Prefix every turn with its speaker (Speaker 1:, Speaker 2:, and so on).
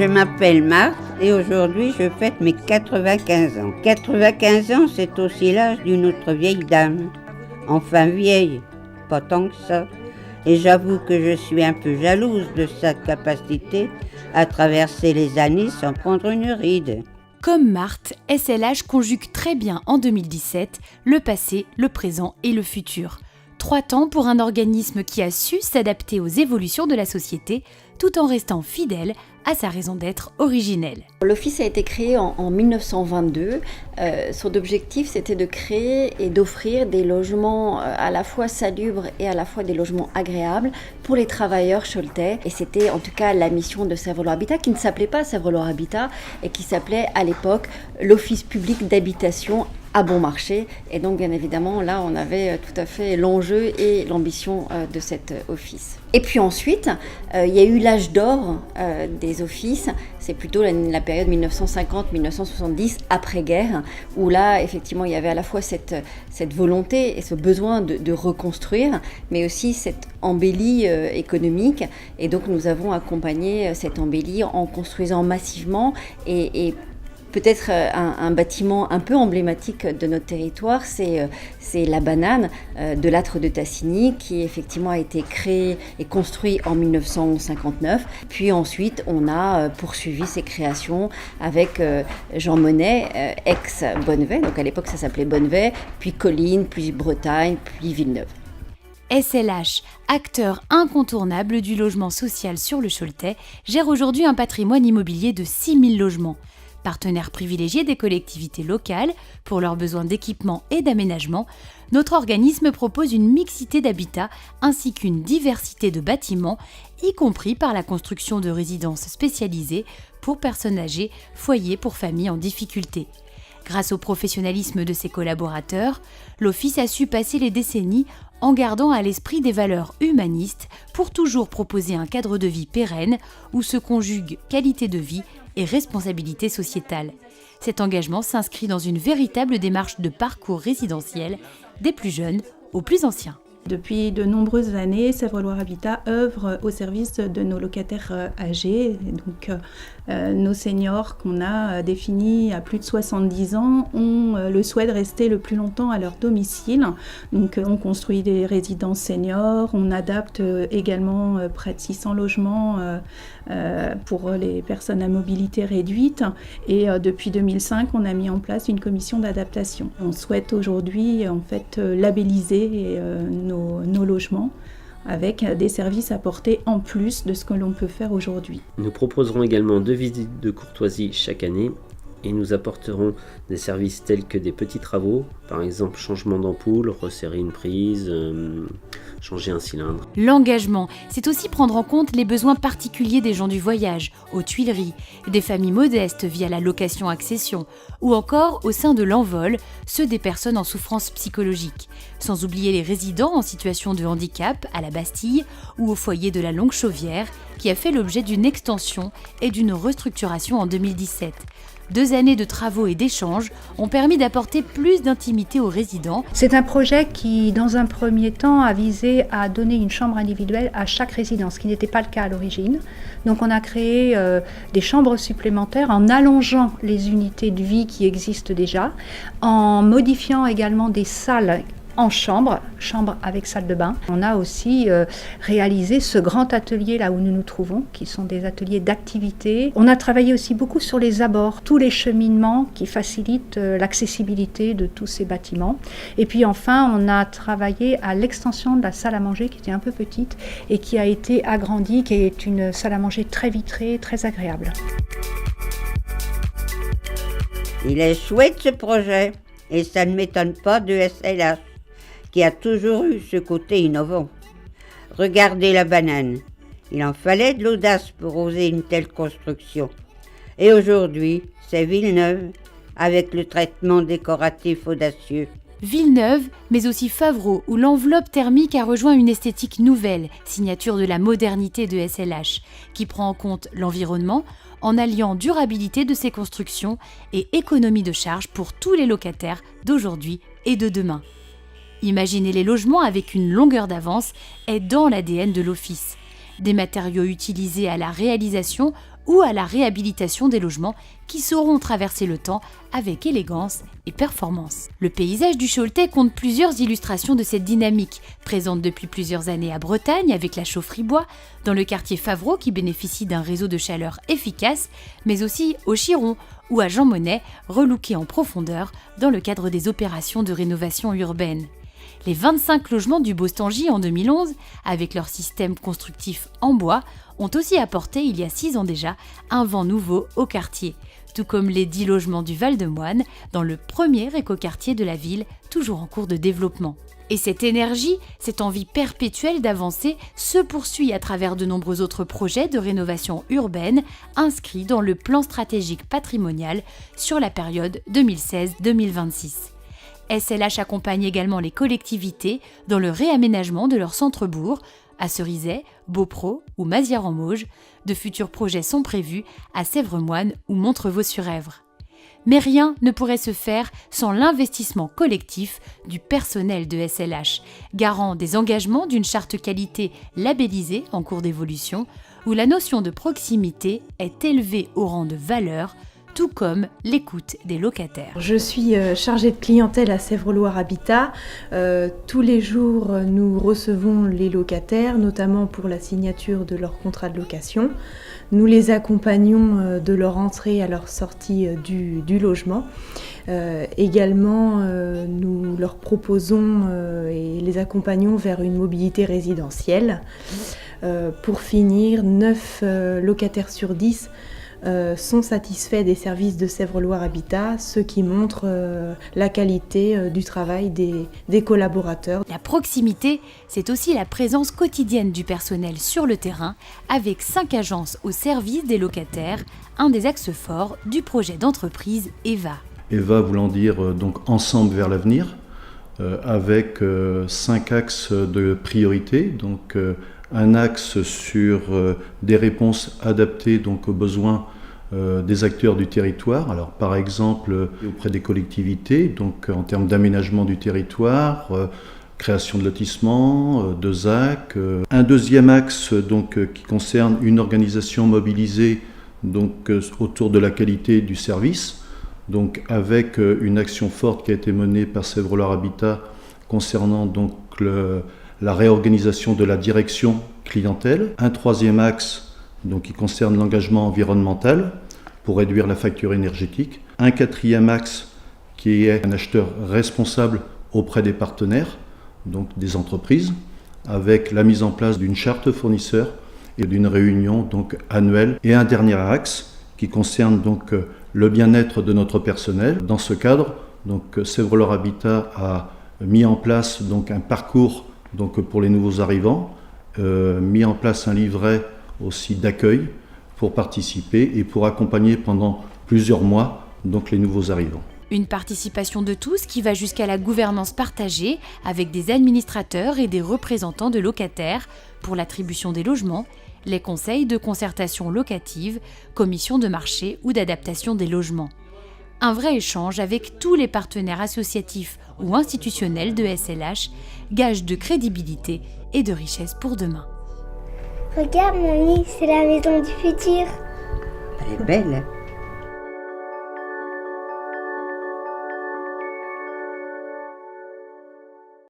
Speaker 1: m'appelle Marthe et aujourd'hui je fête mes 95 ans. 95 ans, c'est aussi l'âge d'une autre vieille dame. Enfin vieille, pas tant que ça. Et j'avoue que je suis un peu jalouse de sa capacité à traverser les années sans prendre une ride.
Speaker 2: Comme Marthe, SLH conjugue très bien en 2017 le passé, le présent et le futur. 3 temps pour un organisme qui a su s'adapter aux évolutions de la société tout en restant fidèle à sa raison d'être originelle.
Speaker 3: L'Office a été créé en 1922. Son objectif, c'était de créer et d'offrir des logements à la fois salubres et à la fois des logements agréables pour les travailleurs choletais. Et c'était en tout cas la mission de Sèvres-Loire Habitat, qui ne s'appelait pas Sèvres-Loire Habitat et qui s'appelait à l'époque l'Office public d'habitation à bon marché. Et donc, bien évidemment, là, on avait tout à fait l'enjeu et l'ambition de cet office. Et puis ensuite, il y a eu l'âge d'or des offices. C'est plutôt la période 1950-1970, après-guerre, où là, effectivement, il y avait à la fois cette volonté et ce besoin de reconstruire, mais aussi cette embellie économique. Et donc, nous avons accompagné cette embellie en construisant massivement et peut-être un bâtiment un peu emblématique de notre territoire, c'est la banane de l'âtre de Tassigny, qui effectivement a été créé et construit en 1959. Puis ensuite, on a poursuivi ces créations avec Jean Monnet, ex-Bonnevet, donc à l'époque ça s'appelait Bonnevet, puis Colline, puis Bretagne, puis Villeneuve.
Speaker 2: SLH, acteur incontournable du logement social sur le Choletais, gère aujourd'hui un patrimoine immobilier de 6000 logements. Partenaire privilégié des collectivités locales pour leurs besoins d'équipement et d'aménagement, notre organisme propose une mixité d'habitats ainsi qu'une diversité de bâtiments, y compris par la construction de résidences spécialisées pour personnes âgées, foyers pour familles en difficulté. Grâce au professionnalisme de ses collaborateurs, l'Office a su passer les décennies en gardant à l'esprit des valeurs humanistes pour toujours proposer un cadre de vie pérenne où se conjuguent qualité de vie et responsabilité sociétale. Cet engagement s'inscrit dans une véritable démarche de parcours résidentiel des plus jeunes aux plus anciens.
Speaker 4: Depuis de nombreuses années, Sèvres-Loire Habitat œuvre au service de nos locataires âgés. Donc, nos seniors qu'on a définis à plus de 70 ans ont le souhait de rester le plus longtemps à leur domicile. Donc, on construit des résidences seniors, on adapte également près de 600 logements pour les personnes à mobilité réduite. Et depuis 2005, on a mis en place une commission d'adaptation. On souhaite aujourd'hui en fait labelliser nos logements avec des services apportés en plus de ce que l'on peut faire aujourd'hui.
Speaker 5: Nous proposerons également 2 visites de courtoisie chaque année et nous apporterons des services tels que des petits travaux, par exemple changement d'ampoule, resserrer une prise, changer un cylindre.
Speaker 2: L'engagement, c'est aussi prendre en compte les besoins particuliers des gens du voyage, aux Tuileries, des familles modestes via la location-accession, ou encore au sein de l'Envol, ceux des personnes en souffrance psychologique, sans oublier les résidents en situation de handicap à la Bastille ou au foyer de la Longue Chauvière, qui a fait l'objet d'une extension et d'une restructuration en 2017. 2 années de travaux et d'échanges ont permis d'apporter plus d'intimité aux résidents.
Speaker 6: C'est un projet qui, dans un premier temps, a visé à donner une chambre individuelle à chaque résidence, ce qui n'était pas le cas à l'origine. Donc on a créé des chambres supplémentaires en allongeant les unités de vie qui existent déjà, en modifiant également des salles en chambre avec salle de bain. On a aussi réalisé ce grand atelier là où nous nous trouvons, qui sont des ateliers d'activité. On a travaillé aussi beaucoup sur les abords, tous les cheminements qui facilitent l'accessibilité de tous ces bâtiments. Et puis enfin, on a travaillé à l'extension de la salle à manger qui était un peu petite et qui a été agrandie, qui est une salle à manger très vitrée, très agréable.
Speaker 1: Il est chouette ce projet et ça ne m'étonne pas de SLH, qui a toujours eu ce côté innovant. Regardez la banane. Il en fallait de l'audace pour oser une telle construction. Et aujourd'hui, c'est Villeneuve, avec le traitement décoratif audacieux.
Speaker 2: Villeneuve, mais aussi Favreau, où l'enveloppe thermique a rejoint une esthétique nouvelle, signature de la modernité de SLH, qui prend en compte l'environnement en alliant durabilité de ses constructions et économie de charge pour tous les locataires d'aujourd'hui et de demain. Imaginer les logements avec une longueur d'avance est dans l'ADN de l'Office. Des matériaux utilisés à la réalisation ou à la réhabilitation des logements qui sauront traverser le temps avec élégance et performance. Le paysage du Choletais compte plusieurs illustrations de cette dynamique, présente depuis plusieurs années à Bretagne avec la chaufferie bois, dans le quartier Favreau qui bénéficie d'un réseau de chaleur efficace, mais aussi au Chiron ou à Jean Monnet, relooké en profondeur dans le cadre des opérations de rénovation urbaine. Les 25 logements du Bostangy en 2011, avec leur système constructif en bois, ont aussi apporté, il y a 6 ans déjà, un vent nouveau au quartier, tout comme les 10 logements du Val-de-Moine, dans le premier écoquartier de la ville, toujours en cours de développement. Et cette énergie, cette envie perpétuelle d'avancer, se poursuit à travers de nombreux autres projets de rénovation urbaine inscrits dans le plan stratégique patrimonial sur la période 2016-2026. SLH accompagne également les collectivités dans le réaménagement de leurs centres-bourgs, à Cerizay, Beaupro ou Mazières-en-Mauges. De futurs projets sont prévus à Sèvres-Moine ou Montrevaux-sur-Èvre. Mais rien ne pourrait se faire sans l'investissement collectif du personnel de SLH, garant des engagements d'une charte qualité labellisée en cours d'évolution, où la notion de proximité est élevée au rang de valeur, tout comme l'écoute des locataires.
Speaker 7: Je suis chargée de clientèle à Sèvres-Loire Habitat. Tous les jours, nous recevons les locataires, notamment pour la signature de leur contrat de location. Nous les accompagnons de leur entrée à leur sortie du logement. Également, nous leur proposons et les accompagnons vers une mobilité résidentielle. Pour finir, 9 locataires sur 10 sont satisfaits des services de Sèvres-Loire Habitat, ce qui montre la qualité du travail des collaborateurs.
Speaker 2: La proximité, c'est aussi la présence quotidienne du personnel sur le terrain, avec 5 agences au service des locataires, un des axes forts du projet d'entreprise EVA.
Speaker 8: EVA voulant dire donc ensemble vers l'avenir, avec 5 axes de priorité, donc un axe sur des réponses adaptées donc aux besoins des acteurs du territoire. Alors par exemple auprès des collectivités, donc en termes d'aménagement du territoire, création de lotissements, de ZAC. Un deuxième axe donc qui concerne une organisation mobilisée donc autour de la qualité du service, donc avec une action forte qui a été menée par Sèvres-Loire Habitat concernant donc la réorganisation de la direction clientèle. Un troisième axe donc, qui concerne l'engagement environnemental pour réduire la facture énergétique. Un quatrième axe qui est un acheteur responsable auprès des partenaires, donc des entreprises, avec la mise en place d'une charte fournisseur et d'une réunion donc, annuelle. Et un dernier axe qui concerne donc, le bien-être de notre personnel. Dans ce cadre, donc, Sèvres-Loire Habitat a mis en place donc, un parcours donc, pour les nouveaux arrivants, mis en place un livret aussi d'accueil pour participer et pour accompagner pendant plusieurs mois donc, les nouveaux arrivants.
Speaker 2: Une participation de tous qui va jusqu'à la gouvernance partagée avec des administrateurs et des représentants de locataires pour l'attribution des logements, les conseils de concertation locative, commissions de marché ou d'adaptation des logements. Un vrai échange avec tous les partenaires associatifs ou institutionnels de SLH, gage de crédibilité et de richesse pour demain.
Speaker 9: Regarde mamie, c'est la maison du futur.
Speaker 1: Elle est belle.